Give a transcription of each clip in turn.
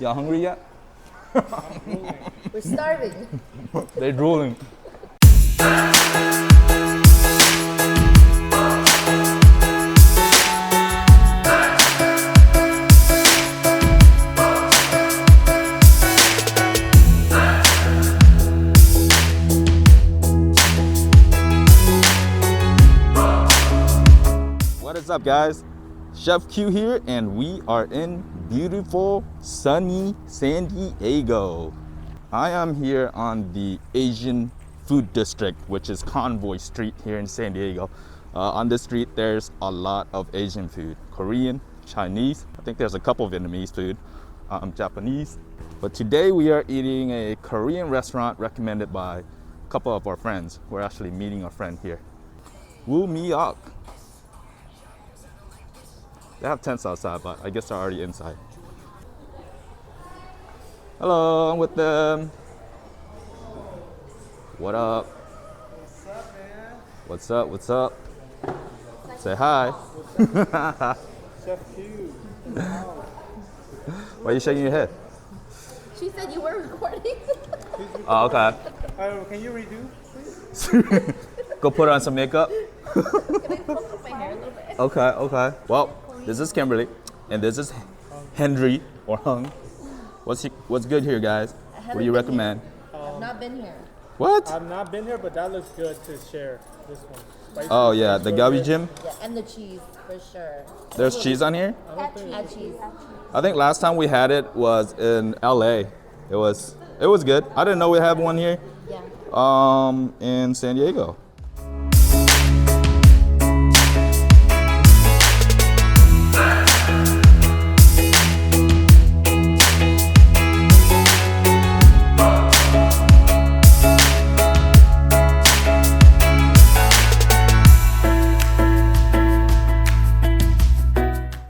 Y'all hungry yet? We're starving. They're drooling. What is up, guys? Chef Q here, and we are in beautiful, sunny San Diego. I am here on the Asian food district, which is Convoy Street here in San Diego. On this street, there's a lot of Asian food: Korean, Chinese. I think there's a couple Vietnamese food, Japanese. But today we are eating a Korean restaurant recommended by a couple of our friends. We're actually meeting a friend here. Woomiok. They have tents outside, but I guess they're already inside. Hello, I'm with them. What up? What's up, man? What's up? What's up? Say hi. Chef Q. Why are you shaking your head? She said you were recording. Oh, okay. Can you redo, please? Go put on some makeup. Can I poke up my hair a little bit? Okay, okay. Well, this is Kimberly, and this is Henry or Hung. What's good here, guys? What do you recommend? I've not been here. What? I've not been here, but that looks good to share. This one. Spicy. Oh yeah, the Galbi Jjimm. Yeah, and the cheese for sure. There's cheese on here. Add cheese. I think last time we had it was in LA. It was good. I didn't know we have one here. Yeah. In San Diego.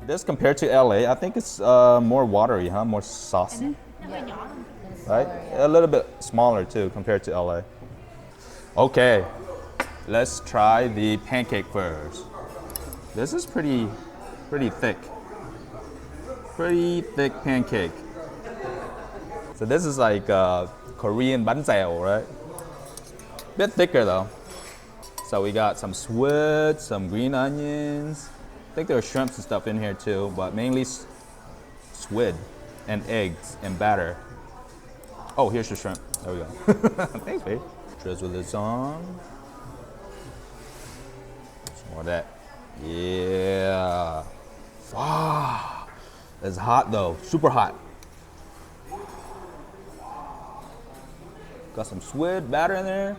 This compared to LA, I think it's more watery, huh? More saucy. Right? A little bit smaller too compared to LA. Okay, let's try the pancake first. This is pretty thick. Pretty thick pancake. So this is like Korean banzao, right? Bit thicker though. So we got some squid, some green onions. I think there are shrimps and stuff in here too, but mainly squid and eggs and batter. Oh, here's your shrimp. There we go. Thanks, babe. Drizzle this on. Some more of that. Yeah. Wow. It's hot though. Super hot. Got some squid batter in there.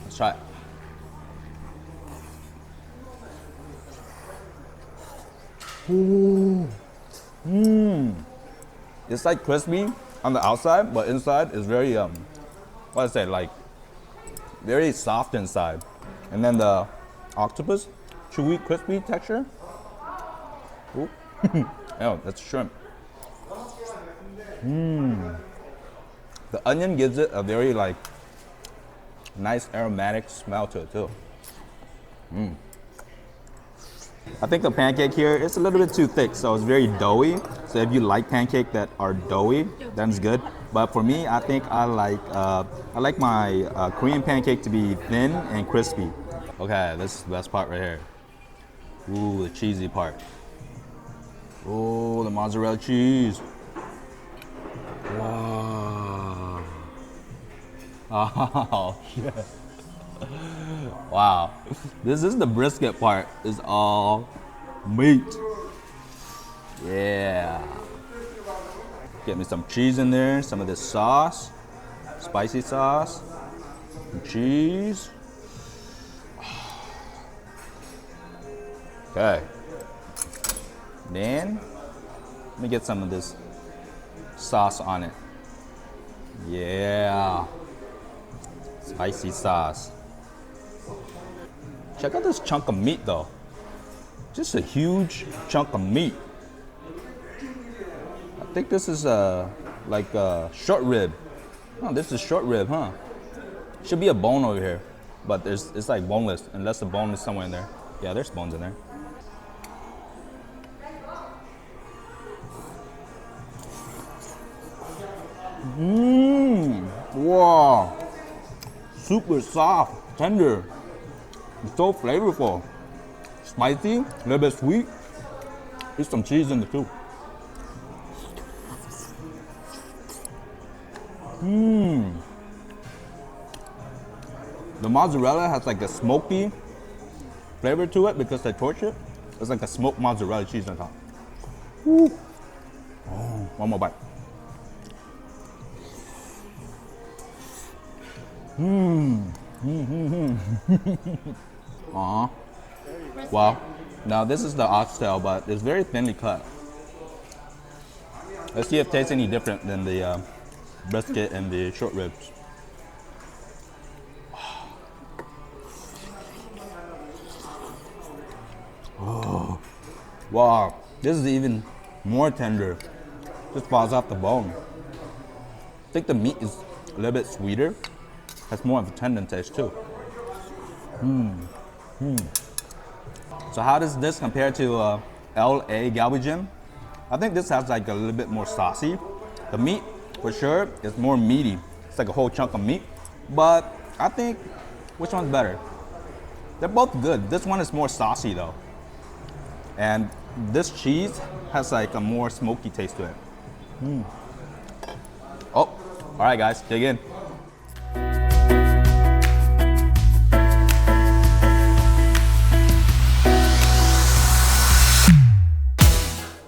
Let's try it. Ooh. It's like crispy on the outside, but inside is very what I say, like very soft inside. And then the octopus, chewy, crispy texture. Ooh. Oh, that's shrimp. The onion gives it a very like nice aromatic smell to it too. I think the pancake here is a little bit too thick, so it's very doughy. So if you like pancake that are doughy, then it's good. But for me, I think I like my Korean pancake to be thin and crispy. Okay, this is the best part right here. Ooh, the cheesy part. Ooh, the mozzarella cheese. Wow. Oh, shit. Wow, this is the brisket part. It's all meat. Yeah. Get me some cheese in there, some of this sauce, spicy sauce, some cheese. Okay. Then, let me get some of this sauce on it. Yeah. Spicy sauce. Check out this chunk of meat though. Just a huge chunk of meat. I think this is like a short rib. Oh, this is short rib, huh? Should be a bone over here, but it's like boneless unless the bone is somewhere in there. Yeah, there's bones in there. Wow. Super soft, tender. It's so flavorful. Spicy, a little bit sweet. There's some cheese in it too. The mozzarella has like a smoky flavor to it because they torch it. It's like a smoked mozzarella cheese on top. Woo. Oh, one more bite. Wow. Now this is the oxtail, but it's very thinly cut. Let's see if it tastes any different than the brisket and the short ribs. Oh, wow. This is even more tender. Just falls off the bone. I think the meat is a little bit sweeter. Has more of a tender taste too. So how does this compare to LA Galbi Jjimm? I think this has like a little bit more saucy. The meat, for sure, is more meaty. It's like a whole chunk of meat. But I think, which one's better? They're both good. This one is more saucy though. And this cheese has like a more smoky taste to it. Oh, all right guys, dig in.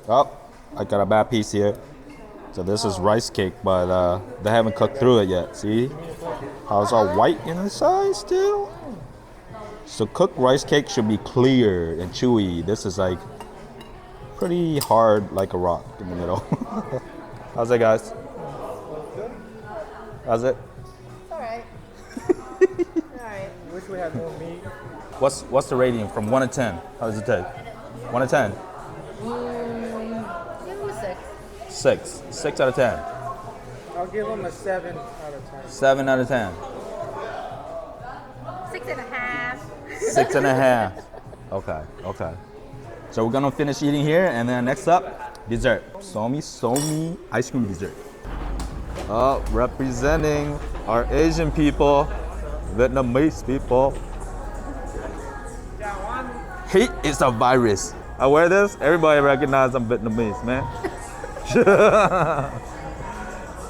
Oh, I got a bad piece here. So this is rice cake, but they haven't cooked through it yet. See how it's all white inside still? So cooked rice cake should be clear and chewy. This is like pretty hard like a rock in the middle. How's it, guys? How's it? It's alright. Alright. Wish we had more meat. What's the rating from 1 to 10? How does it taste? 1 to 10? Give him a 6. 6. 6 out of 10. I'll give them a 7 out of 10. 7 out of 10. 6.5. 6.5. Okay, okay. So we're gonna finish eating here, and then next up, dessert. Somisomi ice cream dessert. Representing our Asian people, Vietnamese people. Hate is a virus. I wear this, everybody recognizes I'm Vietnamese, man.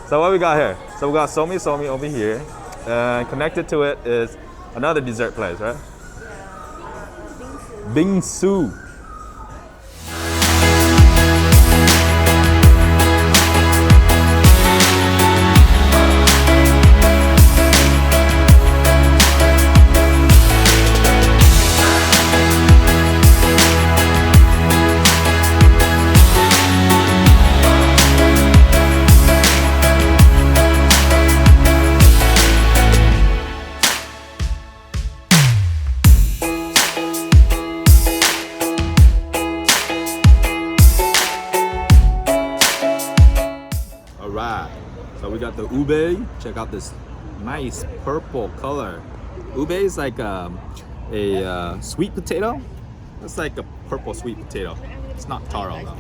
So what we got here? So we got Somisomi over here, and connected to it is another dessert place, right? Bingsu. So we got the ube. Check out this nice purple color. Ube is like a sweet potato. It's like a purple sweet potato. It's not taro though.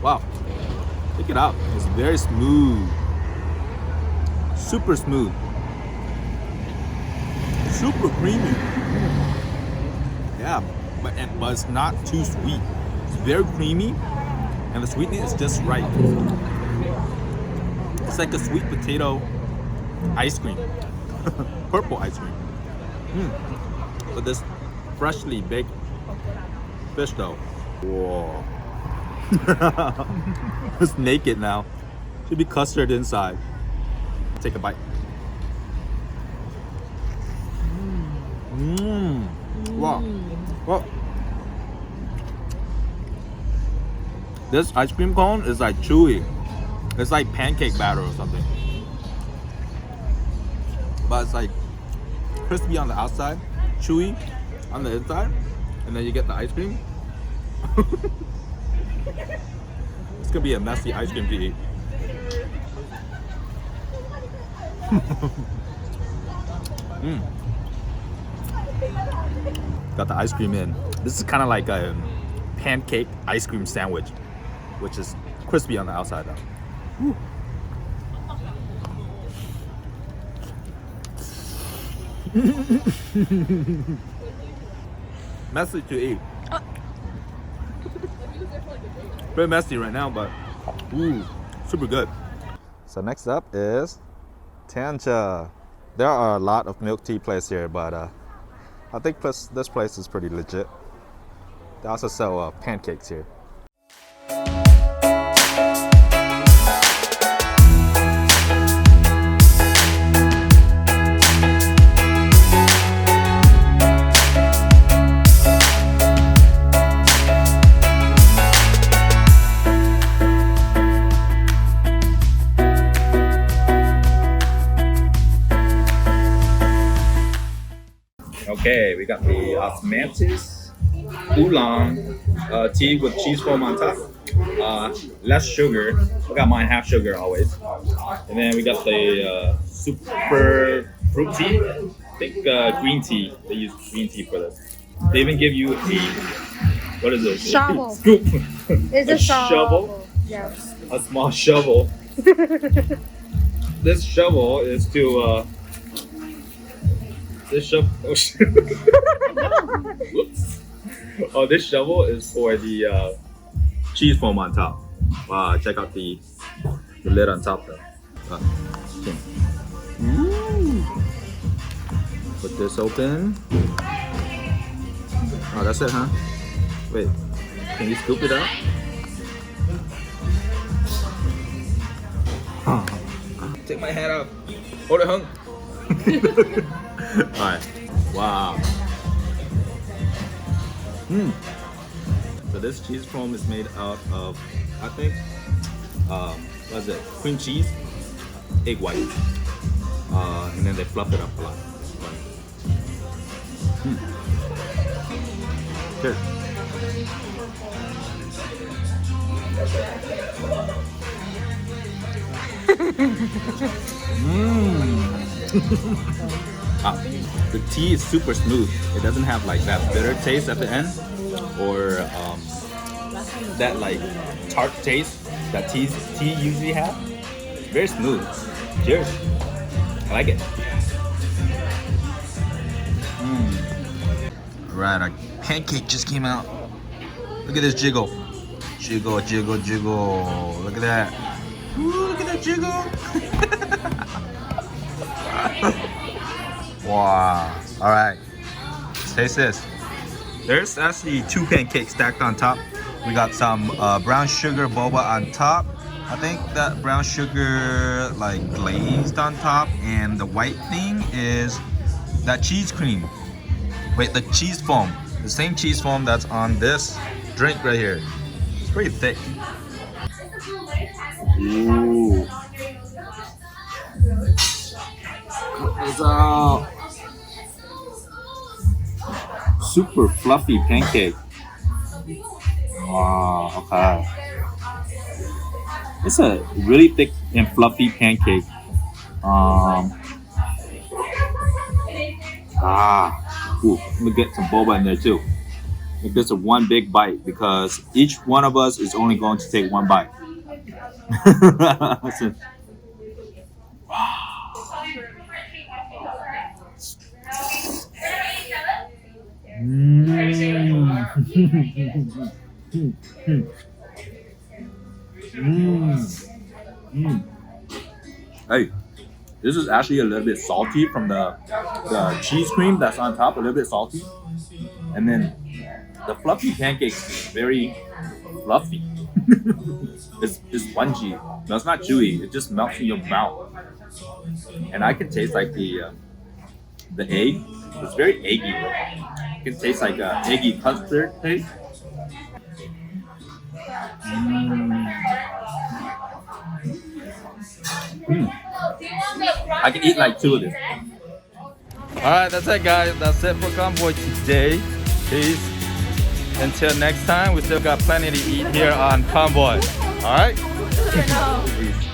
Wow. Check it out. It's very smooth. Super smooth. Super creamy. Yeah, but it's not too sweet. It's very creamy, and the sweetness is just right. It's like a sweet potato ice cream, purple ice cream. With this freshly baked fish dough. Whoa. It's naked now. Should be custard inside. Take a bite. Wow. Well, this ice cream cone is like chewy. It's like pancake batter or something. But it's like crispy on the outside, chewy on the inside, and then you get the ice cream. It's gonna be a messy ice cream to eat. Got the ice cream in. This is kind of like a pancake ice cream sandwich, which is crispy on the outside though. Woo. Messy to eat. Very messy right now, but ooh, super good. So next up is Tancha. There are a lot of milk tea places here, but I think this place is pretty legit. They also sell pancakes here. Okay, we got the osmanthus oolong tea with cheese foam on top. Less sugar. I got mine half sugar always. And then we got the super fruit tea. I think green tea. They use green tea for this. They even give you a what is this? Shovel. Scoop. It's a shovel. Yeah. A small shovel. This shovel is to this shovel. Oh, whoops. Oh, this shovel is for the cheese foam on top. Wow, check out the lid on top though. Put this open. Oh, that's it, huh? Wait, can you scoop it out? Take my hand up. Hold it, hung. Alright. Wow. So this cheese foam is made out of, I think, what is it? Cream cheese, egg white, and then they fluff it up a lot. Cheers. The tea is super smooth. It doesn't have like that bitter taste at the end, or that like tart taste that tea usually have. It's very smooth. Cheers. I like it. Right, our pancake just came out. Look at this jiggle. Jiggle, jiggle, jiggle. Look at that. Ooh, look at that jiggle. Wow. All right. Let's taste this. There's actually 2 pancakes stacked on top. We got some brown sugar boba on top. I think that brown sugar like glazed on top, and the white thing is that cheese cream. Wait, the cheese foam. The same cheese foam that's on this drink right here. It's pretty thick. Ooh. It's super fluffy pancake. Wow, okay. It's a really thick and fluffy pancake. Ooh, let me get some boba in there too. Make this a one big bite because each one of us is only going to take one bite. So, Hey, this is actually a little bit salty from the cheese cream that's on top, a little bit salty. And then the fluffy pancake is very fluffy. It's spongy. No, it's not chewy. It just melts in your mouth. And I can taste like the egg. It's very eggy. You can taste like a eggy custard taste. I can eat like 2 of this. Alright, that's it guys. That's it for Convoy today. Peace. Until next time, we still got plenty to eat here on Convoy. Alright? Peace.